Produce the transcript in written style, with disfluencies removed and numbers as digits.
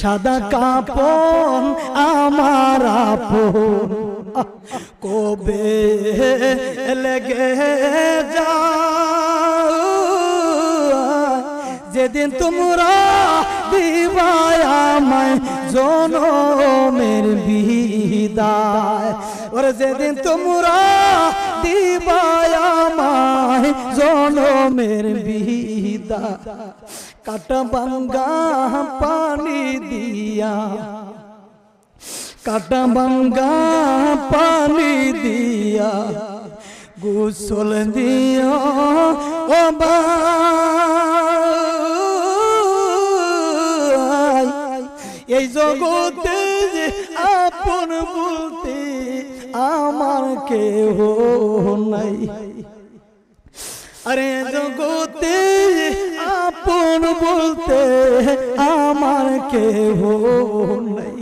সাদা কাপন আমার আপন কবে লেগে যা যেদিন তোমরা দিবায় আমায় জনমের বিদায় ওরে যেদিন তোমরা দিবায় আমায় জনমের বিদায় কাটা ভাঙ্গা পানি দিয়া কাটা ভাঙ্গা পানি দিয়া গোসল দিও ও ভাই এই জগতে আপন বলতে আমার কেহ নাই আরে জগতে আপন বলতে আমার কেহ নাই।